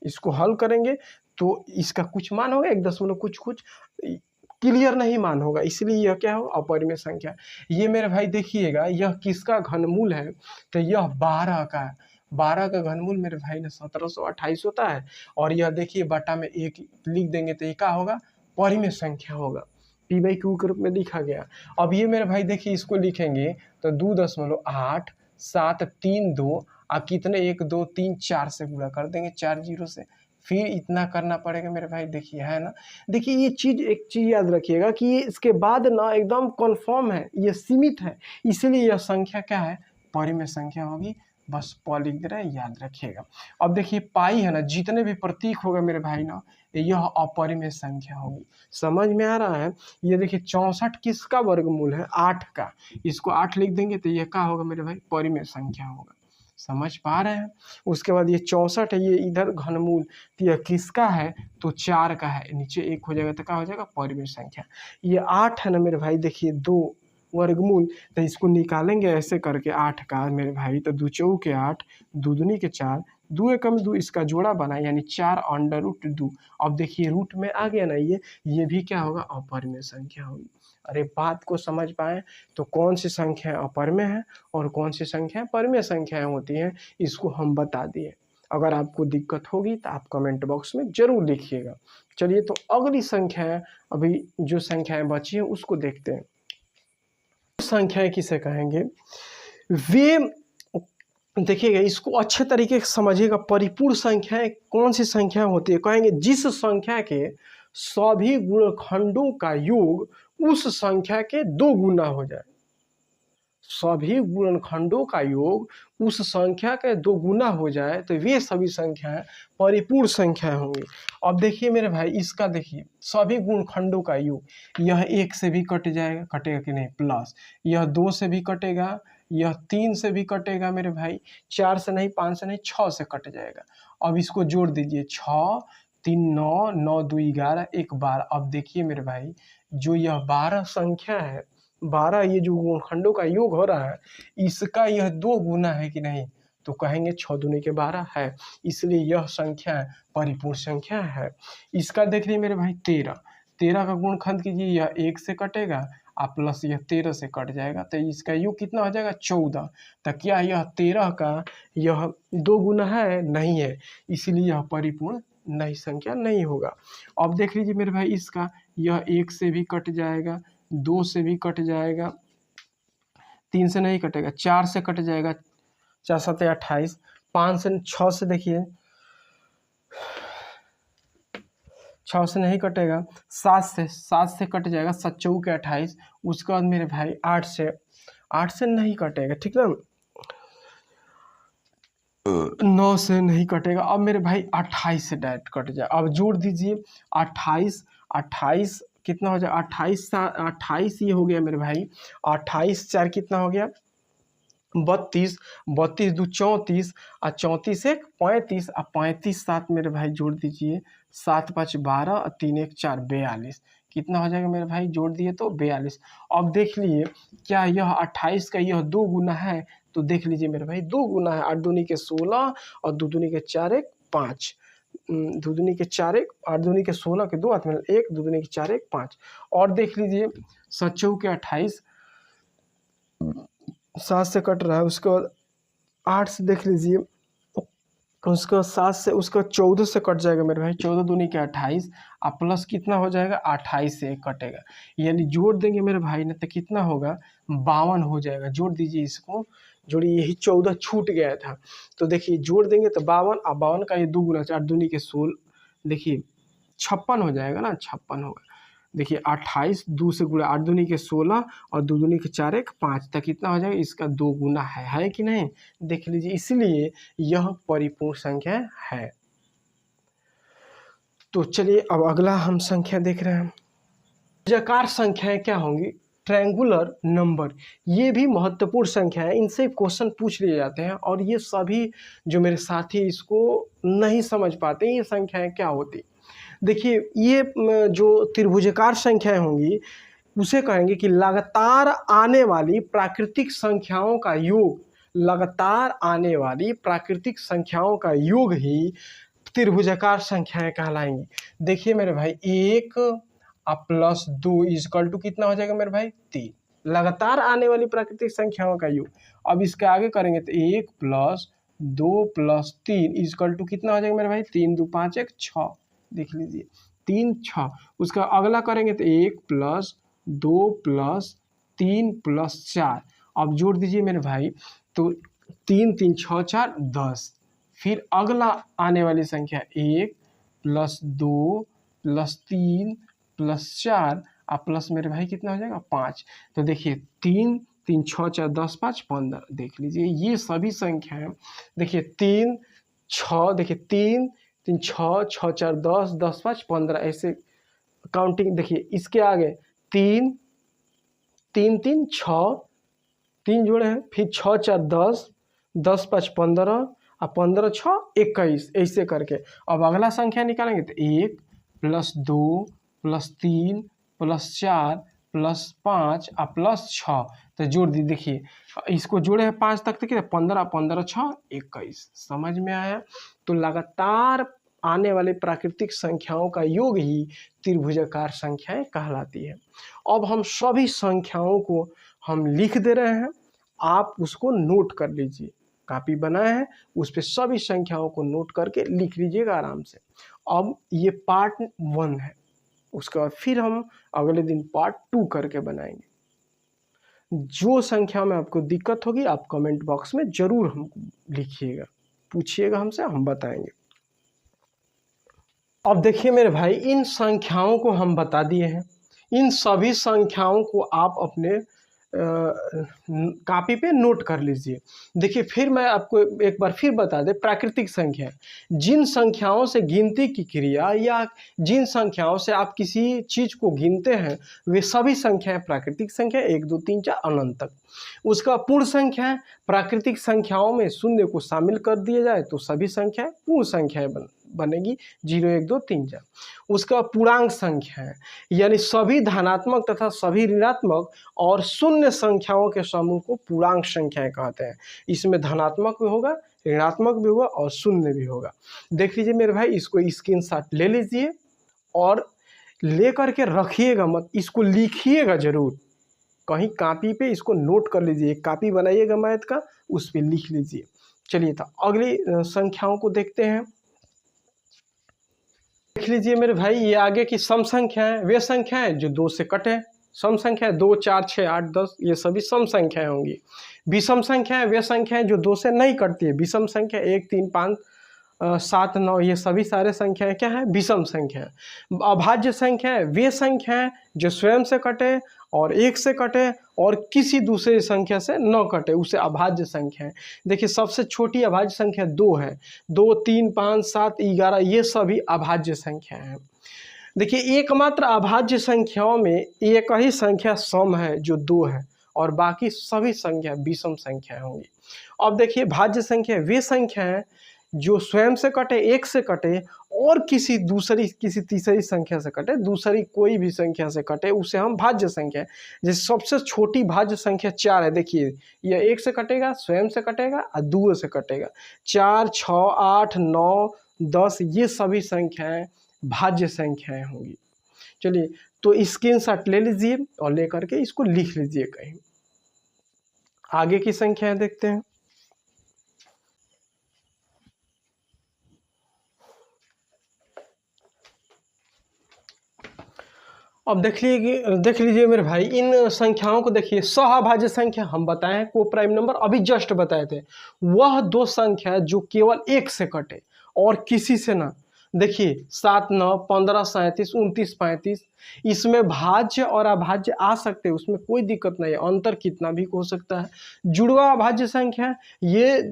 इसको हल करेंगे तो इसका कुछ मान होगा 1 दशमलव कुछ कुछ, क्लियर नहीं मान होगा, इसलिए यह क्या हो, अपरिमेय संख्या। ये मेरे भाई देखिएगा यह किसका घनमूल है, तो यह 12 का है। 12 का घनमूल मेरे भाई ने 1728 होता है, और यह देखिए बटा में 1 लिख देंगे तो ये क्या होगा, परिमेय संख्या होगा, p/q के रूप में लिखा गया। अब ये मेरे भाई देखिए इसको लिखेंगे तो 2.8732 आप कितने 1 2 3 4 से गुणा कर देंगे, 4 जीरो से, फिर इतना करना पड़ेगा मेरे भाई। देखिए है ना, देखिए ये चीज़, एक चीज़ याद रखिएगा कि ये इसके बाद ना एकदम कन्फर्म है, ये सीमित है, इसीलिए यह संख्या क्या है, परिमेय संख्या होगी। बस प लिख दे रहे हैं, याद रखिएगा। अब देखिए पाई है ना, जितने भी प्रतीक होगा मेरे भाई ना, यह अपरिमेय संख्या होगी। समझ में आ रहा है। ये देखिए 64 किसका वर्गमूल है, 8 का, इसको 8 लिख देंगे तो ये क्या होगा मेरे भाई, परिमेय संख्या होगा। समझ पा रहे हैं। उसके बाद ये 64 है, ये इधर घनमूल, तो यह किसका है, तो 4 का है, नीचे 1 हो जाएगा तो क्या हो जाएगा, परिमेय संख्या। ये 8 है ना मेरे भाई, देखिए 2 वर्गमूल, तो इसको निकालेंगे ऐसे करके 8 का मेरे भाई, तो 2 चौके 8, 2 दूनी के 4, 2 एकम 2, इसका जोड़ा बना यानी 4 अंडर रूट 2। अब देखिए रूट में आ गया ना, ये भी क्या होगा, अपरिमेय संख्या होगी। अरे बात को समझ पाए, तो कौन सी संख्या अपरिमेय है और कौन सी संख्या परिमेय संख्याएं होती हैं, इसको हम बता दिए। अगर आपको दिक्कत होगी तो आप कमेंट बॉक्स में जरूर लिखिएगा। चलिए तो अगली संख्या, अभी जो संख्याएं बची हैं उसको देखते हैं। संख्याएं किसे कहेंगे, वे देखिएगा, इसको अच्छे तरीके से समझिएगा। परिपूर्ण संख्याएं कौन सी संख्या होती है, कहेंगे जिस संख्या के सभी गुणनखंडों का योग उस संख्या के 2 गुना हो जाए। सभी गुणनखंडों का योग उस संख्या के 2 गुना हो जाए तो वे सभी संख्याएं परिपूर्ण संख्या होंगी। अब देखिए मेरे भाई, इसका देखिए सभी गुणनखंडों का योग, यह 1 से भी कट जाएगा, कटेगा कि नहीं, प्लस यह 2 से भी कटेगा, यह 3 से भी कटेगा मेरे भाई, 4 से नहीं, 5 से नहीं, 6 से कट जाएगा। अब इसको जोड़ दीजिए, 6 3 9, 9 2 11, 1 12। अब देखिए मेरे भाई, जो यह 12 संख्या है, 12 ये जो गुणनखंडों का योग हो रहा है, इसका यह 2 गुना है कि नहीं, तो कहेंगे 6 दूनी के 12 है, इसलिए यह संख्या परिपूर्ण संख्या है। इसका देख लीजिए मेरे भाई 13, 13 का गुणनखंड कीजिए, यह 1 से कटेगा आप प्लस यह 13 से कट जाएगा, तो इसका योग कितना हो जाएगा, 14। तो क्या यह 13 का यह 2 गुना है, नहीं है, इसलिए यह परिपूर्ण नहीं संख्या नहीं होगा। अब देख लीजिए मेरे भाई, इसका यह 1 से भी कट जाएगा, 2 से भी कट जाएगा, 3 से नहीं कटेगा, 4 से कट जाएगा, 4 7 28, 5 से 6 से देखिए 6 से नहीं कटेगा, 7 से कट जाएगा, 7 चौके 28। उसके बाद मेरे भाई 8 से नहीं कटेगा, ठीक ना, 9 से नहीं कटेगा। अब मेरे भाई 28 से डायरेक्ट कट जाए। अब जोड़ दीजिए 28 कितना हो जाए, 28 ये हो गया मेरे भाई, 28 4 कितना हो गया, 32, 32 2 34, और 34 1 35, और 35 7 मेरे भाई जोड़ दीजिए, 7 5 12, और 3 1 4 42, कितना हो जाएगा मेरे भाई, जोड़ दिए तो 42। अब देख लीजिए क्या यह 28 का यह 2 गुना है, तो देख लीजिए मेरे भाई 2 गुना है, 8 दूनी के 16 और 2 दूनी के 4 1 5, 2 दूनी के 4 1, 8 दूनी के 16 के 2 हाथ में 1, 2 दूनी के 4 1 5। और देख लीजिए 7 चौके 28, 7 से कट रहा है, उसके बाद 8 से देख लीजिए, उसका 7 से, उसका 14 से कट जाएगा मेरे भाई, 14 दूनी के 28, और प्लस कितना हो जाएगा, 28 से 1 कटेगा, यानी जोड़ देंगे मेरे भाई ने तो कितना होगा, 52 हो जाएगा। जोड़ दीजिए इसको, जोड़िए, यही 14 छूट गया था, तो देखिए जोड़ देंगे तो 52, और 52 का ये 2 गुना, 8 दूनी के 16, देखिए 56 हो जाएगा ना, 56 होगा। देखिए 28 2 से गुणा, 8 दूनी के 16 और 2 दूनी के 4 1 5, तक कितना हो जाएगा, इसका 2 गुना है कि नहीं, देख लीजिए, इसलिए यह परिपूर्ण संख्या है। तो चलिए अब अगला हम संख्या देख रहे हैं। त्रिभुजाकार संख्याएं क्या होंगी, ट्रायंगुलर नंबर, ये भी महत्वपूर्ण संख्या है, इनसे क्वेश्चन पूछ लिए जाते हैं, और ये सभी जो मेरे साथी इसको नहीं समझ पाते ये संख्याएं क्या होती। देखिए ये जो त्रिभुजाकार संख्याएं होंगी उसे कहेंगे कि लगातार आने वाली प्राकृतिक संख्याओं का योग, लगातार आने वाली प्राकृतिक संख्याओं का योग ही त्रिभुजाकार संख्याएं कहलाएंगी। देखिए मेरे भाई 1 प्लस 2 इजकल टू कितना हो जाएगा मेरे भाई, 3, लगातार आने वाली प्राकृतिक संख्याओं का योग। अब इसके आगे करेंगे तो 1 प्लस 2 प्लस 3 इजकल टू कितना हो जाएगा मेरे भाई, 3 2 5 1 6, देख लीजिए 3 6। उसका अगला करेंगे तो 1 प्लस 2 प्लस 3 प्लस 4, अब जोड़ दीजिए मेरे भाई, तो 3 3 6 4 10। फिर अगला आने वाली संख्या 1 + 2 + 3 + 4 और प्लस मेरे भाई कितना हो जाएगा 5। तो देखिए 3 3 6 4 10 5 15। देख लीजिए ये सभी संख्याएं, देखिए 3 6, देखिए 3 3 6 6 4 10 10 5 15 ऐसे काउंटिंग। देखिए इसके आगे 3 3 3 6, 3 जोड़े हैं, फिर 6 4 10 10 5 15 और 15 6 21 ऐसे करके। अब अगला संख्या निकालेंगे तो 1 + 2 + 3 + 4 + 5 और +6। तो जोड़ दी, देखिए इसको जोड़े हैं 5 तक, तो 15 15 6 21। समझ में आया? तो लगातार आने वाले प्राकृतिक संख्याओं का योग ही त्रिभुजाकार संख्याएं कहलाती है। अब हम सभी संख्याओं को हम लिख दे रहे हैं, आप उसको नोट कर लीजिए। कॉपी बनाए हैं, उस पर सभी संख्याओं को नोट करके लिख लीजिएगा आराम से। अब ये पार्ट 1 है, उसके बाद फिर हम अगले दिन पार्ट 2 करके बनाएंगे। जो संख्या में आपको दिक्कत होगी आप कमेंट बॉक्स में जरूर हमको लिखिएगा, पूछिएगा हमसे, हम बताएंगे। अब देखिए मेरे भाई, इन संख्याओं को हम बता दिए हैं। इन सभी संख्याओं को आप अपने कॉपी पे नोट कर लीजिए। देखिए फिर मैं आपको एक बार फिर बता दें, प्राकृतिक संख्या, जिन संख्याओं से गिनती की क्रिया या जिन संख्याओं से आप किसी चीज़ को गिनते हैं वे सभी संख्याएं प्राकृतिक संख्या 1 2 3 4 अनंत तक। उसका पूर्ण संख्या, प्राकृतिक संख्याओं में शून्य को शामिल कर दिया जाए तो सभी संख्याएं पूर्ण संख्याएं बनेगी 0 1 2 3 4। उसका पूर्णांक संख्या है, यानी सभी धनात्मक तथा सभी ऋणात्मक और शून्य संख्याओं के समूह को पूर्णांक संख्याएं कहते हैं। इसमें धनात्मक भी होगा, ऋणात्मक भी होगा और शून्य भी होगा। देख लीजिए मेरे भाई, इसको स्क्रीनशॉट ले लीजिए और ले करके रखिएगा मत, इसको लिखिएगा जरूर कहीं कॉपी पे, इसको नोट कर लीजिए। एक कॉपी बनाइएगा मैथ का, उस पर लिख लीजिए। चलिए तो अगली संख्याओं को देखते हैं। देख लीजिए मेरे भाई, ये आगे की सम संख्याएं वे संख्याएं जो 2 से कटे। सम संख्या 2 4 6 8 10 ये सभी सम संख्याएं होंगी। विषम संख्याएं वे संख्याएं जो 2 से नहीं कटती है। विषम संख्या 1 3 5 7 9 ये सभी सारे संख्याएं क्या है? विषम संख्या। अभाज्य संख्या वे संख्याएं जो स्वयं से कटे और 1 से कटे और किसी दूसरे संख्या से न कटे, उसे अभाज्य संख्या है। देखिए सबसे छोटी अभाज्य संख्या 2 है। 2 3 5 7 11 ये सभी अभाज्य संख्या हैं। देखिए एकमात्र अभाज्य संख्याओं में एक ही संख्या सम है जो 2 है और बाकी सभी संख्या विषम संख्या होंगी। अब देखिए भाज्य संख्या वे संख्या है जो स्वयं से कटे, 1 से कटे और किसी तीसरी संख्या से कटे, दूसरी कोई भी संख्या से कटे, उसे हम भाज्य संख्या। जैसे सबसे छोटी भाज्य संख्या 4 है। देखिए यह 1 से कटेगा, स्वयं से कटेगा और 2 से कटेगा। 4 6 8 9 10 ये सभी संख्याएं भाज्य संख्याएं होंगी। चलिए तो स्क्रीनशॉट ले लीजिए और लेकर के इसको लिख लीजिए कहीं। आगे की संख्याएं देखते हैं। अब देख लीजिए मेरे भाई, इन संख्याओं को देखिए। सहअभाज्य संख्या हम बताए हैं, को प्राइम नंबर अभी जस्ट बताए थे। वह 2 संख्या जो केवल 1 से कटे और किसी से ना। देखिए 7 9 15 37 29 35 इसमें भाज्य और अभाज्य आ सकते हैं, उसमें कोई दिक्कत नहीं है, अंतर कितना भी हो सकता है। जुड़वा अभाज्य संख्या, ये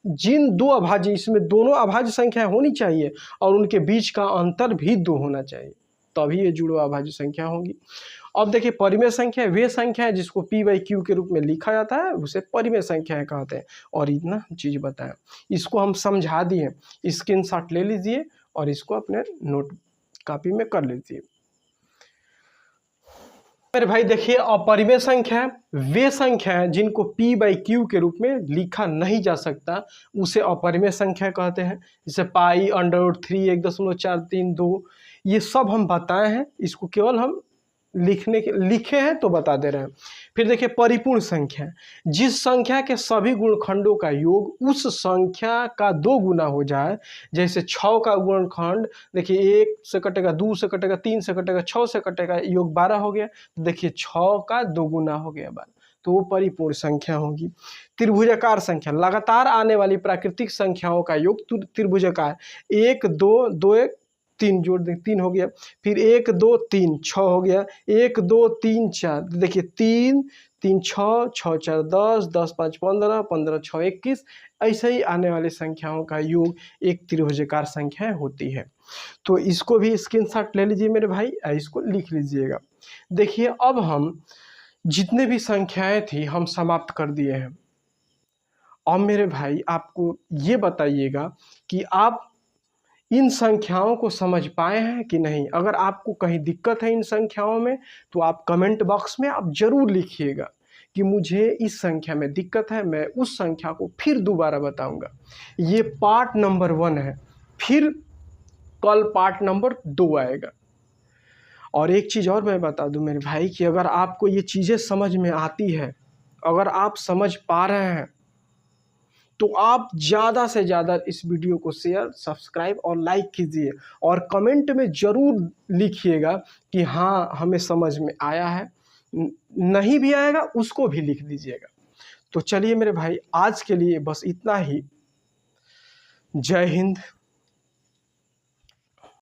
जिन 2 अभाज्य, इसमें दोनों अभाज्य संख्या होनी चाहिए और उनके बीच का अंतर भी 2 होना चाहिए, तभी ये जुड़वा अभाज्य संख्या होंगी। अब देखिए परिमेय संख्या वे संख्या है जिसको P/Q के रूप में लिखा जाता है, उसे परिमेय संख्या कहते हैं। और इतना चीज बताएं, इसको हम समझा दिए। स्क्रीनशॉट ले लीजिए और इसको अपने नोट कॉपी में कर लीजिए। मेरे भाई देखिए, अपरिमेय संख्या वे संख्या है जिनको P/Q के रूप में लिखा नहीं जा सकता, उसे अपरिमेय संख्या कहते हैं। जैसे पाई, √3, 1.432 ये सब हम बताए हैं, इसको केवल हम लिखे हैं तो बता दे रहे हैं। फिर देखिए परिपूर्ण संख्या, जिस संख्या के सभी गुणखंडों का योग उस संख्या का 2 गुना हो जाए। जैसे 6 का गुणखंड, देखिए 1 से कटेगा, 2 से कटेगा, 3 से कटेगा, 6 से कटेगा, योग 12 हो गया। तो देखिए 6 का 2 गुना हो गया 12, तो वो परिपूर्ण संख्या होगी। त्रिभुजाकार संख्या, लगातार आने वाली प्राकृतिक संख्याओं का योग त्रिभुजाकार। 1 2 2 1 3 जोड़ दें, 3 हो गया। फिर 1 2 3 6 हो गया। 1 2 3 4, देखिए 3 3 6 6 4 10 10 5 15 15 6 21, ऐसे ही आने वाली संख्याओं का योग एक त्रिभुजाकार संख्या होती है। तो इसको भी स्क्रीनशॉट ले लीजिए मेरे भाई, इसको लिख लीजिएगा। देखिए अब हम जितने भी संख्याएं थी हम समाप्त कर दिए हैं। अब मेरे भाई आपको ये बताइएगा कि आप इन संख्याओं को समझ पाए हैं कि नहीं। अगर आपको कहीं दिक्कत है इन संख्याओं में तो आप कमेंट बॉक्स में आप जरूर लिखिएगा कि मुझे इस संख्या में दिक्कत है, मैं उस संख्या को फिर दोबारा बताऊंगा। ये पार्ट नंबर 1 है, फिर कल पार्ट नंबर 2 आएगा। और एक चीज़ और मैं बता दूं मेरे भाई कि अगर आपको ये चीज़ें समझ में आती है, अगर आप समझ पा रहे हैं, तो आप ज़्यादा से ज़्यादा इस वीडियो को शेयर, सब्सक्राइब और लाइक कीजिए और कमेंट में ज़रूर लिखिएगा कि हाँ हमें समझ में आया है। नहीं भी आएगा उसको भी लिख दीजिएगा। तो चलिए मेरे भाई आज के लिए बस इतना ही। जय हिंद।